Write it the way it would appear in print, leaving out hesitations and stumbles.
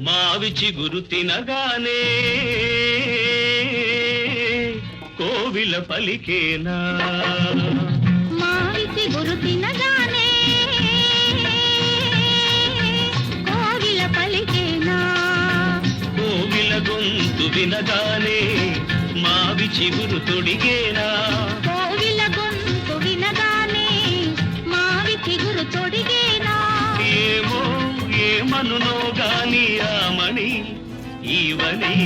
మావి చిగురు తినగానే కోవిల పలికేనా మావి చిగురు తినగానే కోవిల పలికేనా కోవిల గొంతు వినగానే మావి చిగురు తొడిగేనా కోవిల గొంతు వినగానే మావి చిగురు తొడిగేనా ఏమో ఏమనునో గాని ఆమని ఈవని